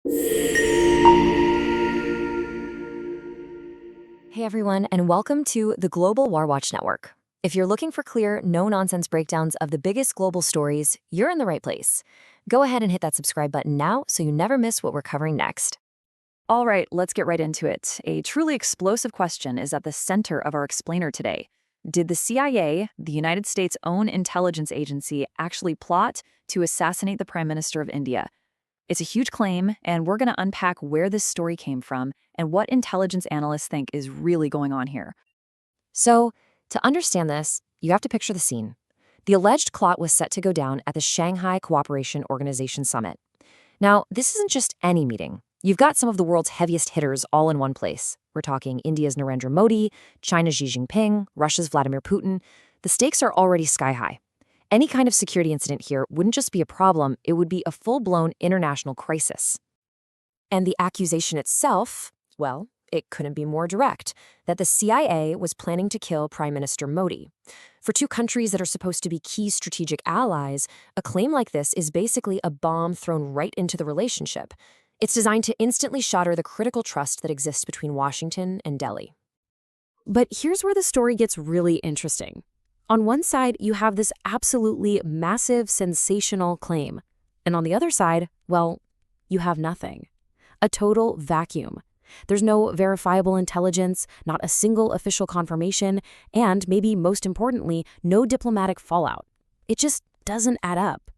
Hey everyone, and welcome to the Global War Watch Network. If you're looking for clear, no-nonsense breakdowns of the biggest global stories, you're in the right place. Go ahead and hit that subscribe button now so you never miss what we're covering next. All right, let's get right into it. A truly explosive question is at the center of our explainer today. Did the CIA, the United States' own intelligence agency, actually plot to assassinate the Prime Minister of India? It's a huge claim, and we're going to unpack where this story came from and what intelligence analysts think is really going on here. So, to understand this, you have to picture the scene. The alleged plot was set to go down at the Shanghai Cooperation Organization Summit. Now, this isn't just any meeting. You've got some of the world's heaviest hitters all in one place. We're talking India's Narendra Modi, China's Xi Jinping, Russia's Vladimir Putin. The stakes are already sky high. Any kind of security incident here wouldn't just be a problem, it would be a full-blown international crisis. And the accusation itself, well, it couldn't be more direct, that the CIA was planning to kill Prime Minister Modi. For two countries that are supposed to be key strategic allies, a claim like this is basically a bomb thrown right into the relationship. It's designed to instantly shatter the critical trust that exists between Washington and Delhi. But here's where the story gets really interesting. On one side, you have this absolutely massive, sensational claim. And on the other side, well, you have nothing. A total vacuum. There's no verifiable intelligence, not a single official confirmation, and maybe most importantly, no diplomatic fallout. It just doesn't add up.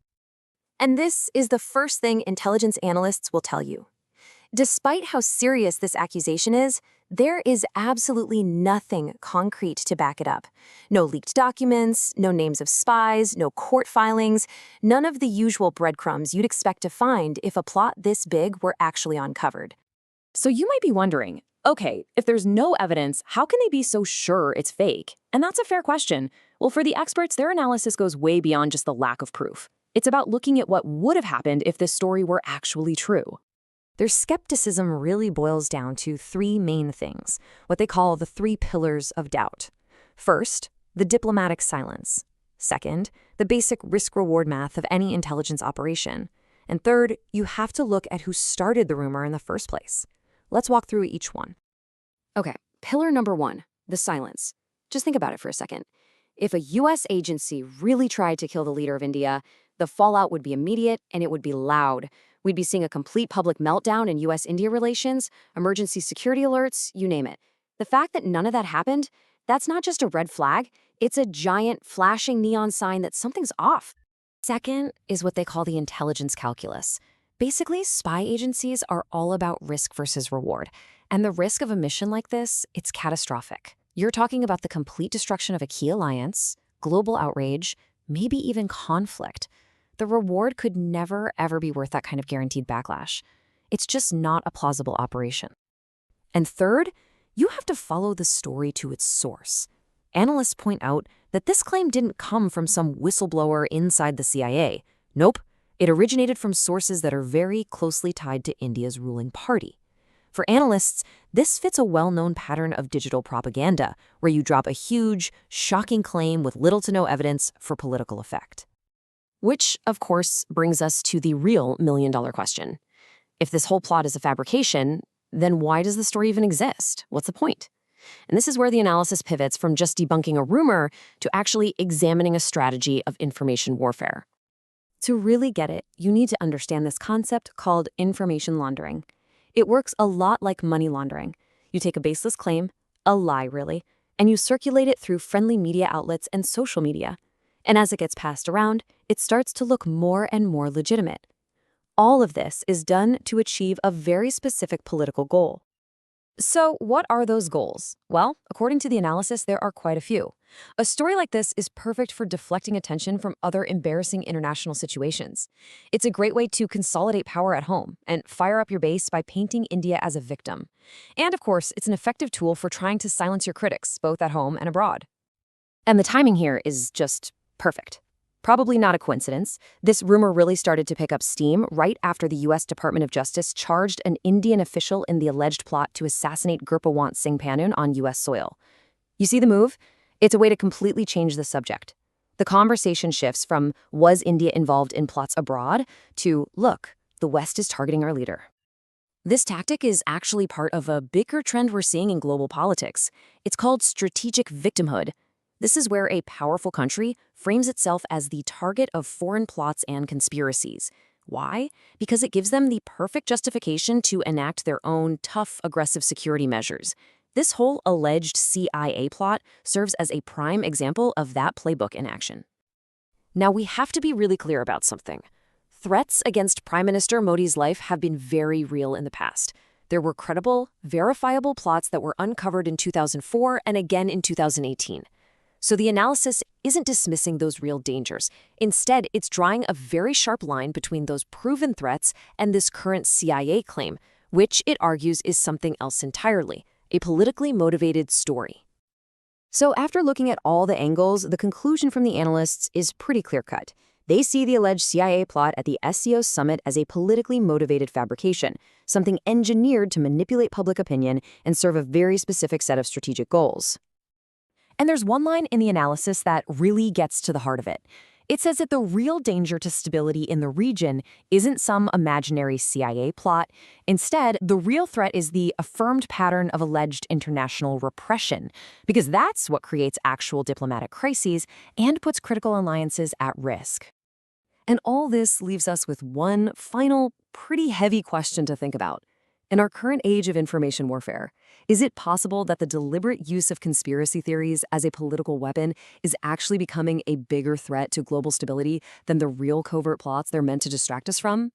And this is the first thing intelligence analysts will tell you. Despite how serious this accusation is, there is absolutely nothing concrete to back it up. No leaked documents, no names of spies, no court filings, none of the usual breadcrumbs you'd expect to find if a plot this big were actually uncovered. So you might be wondering, okay, if there's no evidence, how can they be so sure it's fake? And that's a fair question. Well, for the experts, their analysis goes way beyond just the lack of proof. It's about looking at what would have happened if this story were actually true. Their skepticism really boils down to three main things, what they call the three pillars of doubt. First, the diplomatic silence. Second, the basic risk-reward math of any intelligence operation. And third, you have to look at who started the rumor in the first place. Let's walk through each one. Okay, pillar number one, the silence. Just think about it for a second. If a U.S. agency really tried to kill the leader of India, the fallout would be immediate and it would be loud. We'd be seeing a complete public meltdown in U.S.-India relations, emergency security alerts, you name it. The fact that none of that happened, that's not just a red flag, it's a giant flashing neon sign that something's off. Second is what they call the intelligence calculus. Basically, spy agencies are all about risk versus reward. And the risk of a mission like this, it's catastrophic. You're talking about the complete destruction of a key alliance, global outrage, maybe even conflict. The reward could never, ever be worth that kind of guaranteed backlash. It's just not a plausible operation. And third, you have to follow the story to its source. Analysts point out that this claim didn't come from some whistleblower inside the CIA. Nope, it originated from sources that are very closely tied to India's ruling party. For analysts, this fits a well-known pattern of digital propaganda, where you drop a huge, shocking claim with little to no evidence for political effect. Which, of course, brings us to the real million-dollar question. If this whole plot is a fabrication, then why does the story even exist? What's the point? And this is where the analysis pivots from just debunking a rumor to actually examining a strategy of information warfare. To really get it, you need to understand this concept called information laundering. It works a lot like money laundering. You take a baseless claim, a lie really, and you circulate it through friendly media outlets and social media. And as it gets passed around, it starts to look more and more legitimate. All of this is done to achieve a very specific political goal. So what are those goals? Well, according to the analysis, there are quite a few. A story like this is perfect for deflecting attention from other embarrassing international situations. It's a great way to consolidate power at home and fire up your base by painting India as a victim. And of course, it's an effective tool for trying to silence your critics, both at home and abroad. And the timing here is just perfect. Probably not a coincidence. This rumor really started to pick up steam right after the U.S. Department of Justice charged an Indian official in the alleged plot to assassinate Gurpawant Singh Pannu on U.S. soil. You see the move? It's a way to completely change the subject. The conversation shifts from, was India involved in plots abroad, to, look, the West is targeting our leader. This tactic is actually part of a bigger trend we're seeing in global politics. It's called strategic victimhood. This is where a powerful country frames itself as the target of foreign plots and conspiracies. Why? Because it gives them the perfect justification to enact their own tough, aggressive security measures. This whole alleged CIA plot serves as a prime example of that playbook in action. Now, we have to be really clear about something. Threats against Prime Minister Modi's life have been very real in the past. There were credible, verifiable plots that were uncovered in 2004 and again in 2018. So the analysis isn't dismissing those real dangers. Instead, it's drawing a very sharp line between those proven threats and this current CIA claim, which it argues is something else entirely, a politically motivated story. So after looking at all the angles, the conclusion from the analysts is pretty clear-cut. They see the alleged CIA plot at the SCO Summit as a politically motivated fabrication, something engineered to manipulate public opinion and serve a very specific set of strategic goals. And there's one line in the analysis that really gets to the heart of it. It says that the real danger to stability in the region isn't some imaginary CIA plot. Instead, the real threat is the affirmed pattern of alleged international repression, because that's what creates actual diplomatic crises and puts critical alliances at risk. And all this leaves us with one final, pretty heavy question to think about. In our current age of information warfare, is it possible that the deliberate use of conspiracy theories as a political weapon is actually becoming a bigger threat to global stability than the real covert plots they're meant to distract us from?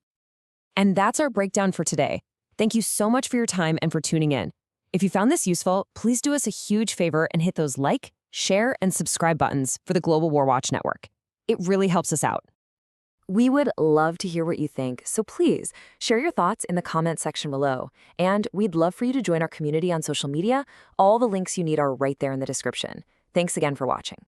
And that's our breakdown for today. Thank you so much for your time and for tuning in. If you found this useful, please do us a huge favor and hit those like, share, and subscribe buttons for the Global War Watch Network. It really helps us out. We would love to hear what you think, so please share your thoughts in the comment section below. And we'd love for you to join our community on social media. All the links you need are right there in the description. Thanks again for watching.